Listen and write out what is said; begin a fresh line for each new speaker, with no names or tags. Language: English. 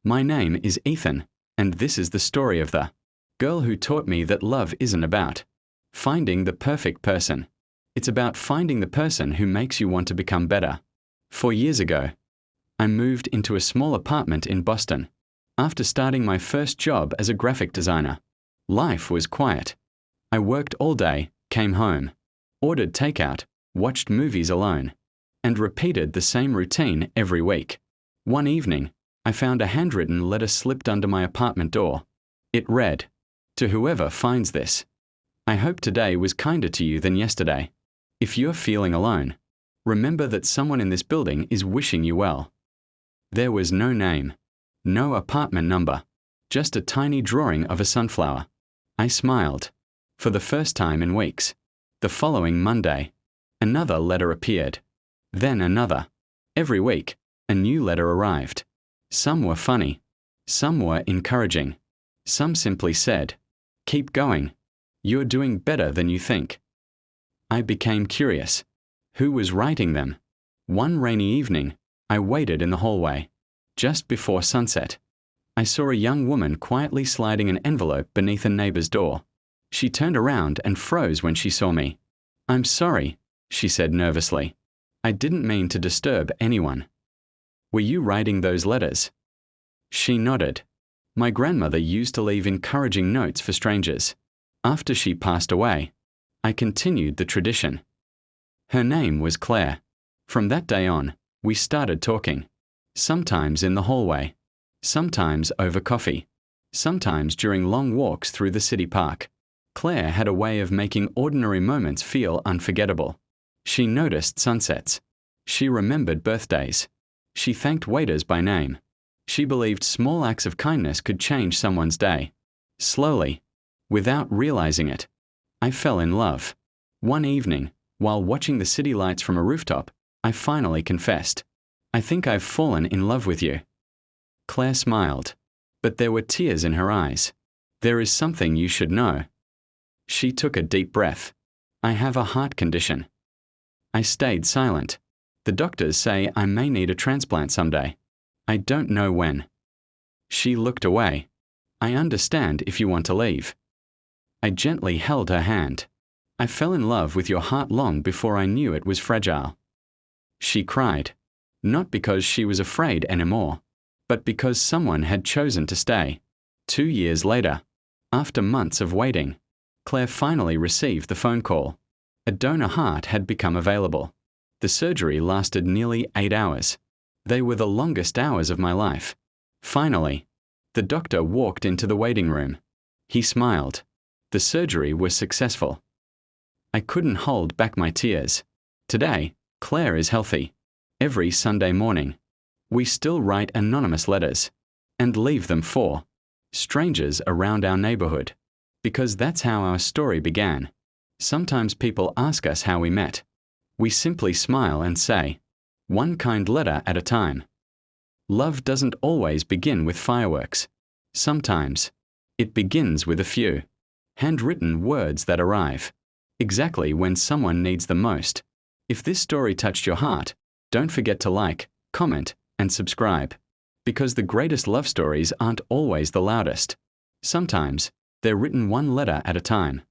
My name is Ethan, and this is the story of the girl who taught me that love isn't about finding the perfect person. It's about finding the person who makes you want to become better. 4 years ago, I moved into a small apartment in Boston. After starting my first job as a graphic designer, life was quiet. I worked all day, came home, ordered takeout, watched movies alone, and repeated the same routine every week. One evening, I found a handwritten letter slipped under my apartment door. It read, "To whoever finds this, I hope today was kinder to you than yesterday. If you're feeling alone, remember that someone in this building is wishing you well." There was no name, no apartment number, just a tiny drawing of a sunflower. I smiled. For the first time in weeks. The following Monday, another letter appeared. Then another. Every week, a new letter arrived. Some were funny. Some were encouraging. Some simply said, "Keep going. You're doing better than you think." I became curious. Who was writing them? One rainy evening, I waited in the hallway. Just before sunset, I saw a young woman quietly sliding an envelope beneath a neighbor's door. She turned around and froze when she saw me. "I'm sorry," she said nervously. "I didn't mean to disturb anyone." "Were you writing those letters?" She nodded. "My grandmother used to leave encouraging notes for strangers. After she passed away, I continued the tradition." Her name was Claire. From that day on, we started talking. Sometimes in the hallway, sometimes over coffee, sometimes during long walks through the city park. Claire had a way of making ordinary moments feel unforgettable. She noticed sunsets. She remembered birthdays. She thanked waiters by name. She believed small acts of kindness could change someone's day. Slowly, without realizing it, I fell in love. One evening, while watching the city lights from a rooftop, I finally confessed, "I think I've fallen in love with you." Claire smiled, but there were tears in her eyes. "There is something you should know." She took a deep breath. "I have a heart condition." I stayed silent. "The doctors say I may need a transplant someday. I don't know when." She looked away. "I understand if you want to leave." I gently held her hand. "I fell in love with your heart long before I knew it was fragile." She cried, not because she was afraid anymore, but because someone had chosen to stay. 2 years later, after months of waiting, Claire finally received the phone call. A donor heart had become available. The surgery lasted nearly 8 hours. They were the longest hours of my life. Finally, the doctor walked into the waiting room. He smiled. The surgery was successful. I couldn't hold back my tears. Today, Claire is healthy. Every Sunday morning, we still write anonymous letters and leave them for strangers around our neighborhood, because that's how our story began. Sometimes people ask us how we met. We simply smile and say, "One kind letter at a time." Love doesn't always begin with fireworks. Sometimes, it begins with a few handwritten words that arrive exactly when someone needs them most. If this story touched your heart, don't forget to like, comment, and subscribe. Because the greatest love stories aren't always the loudest. Sometimes, they're written one letter at a time.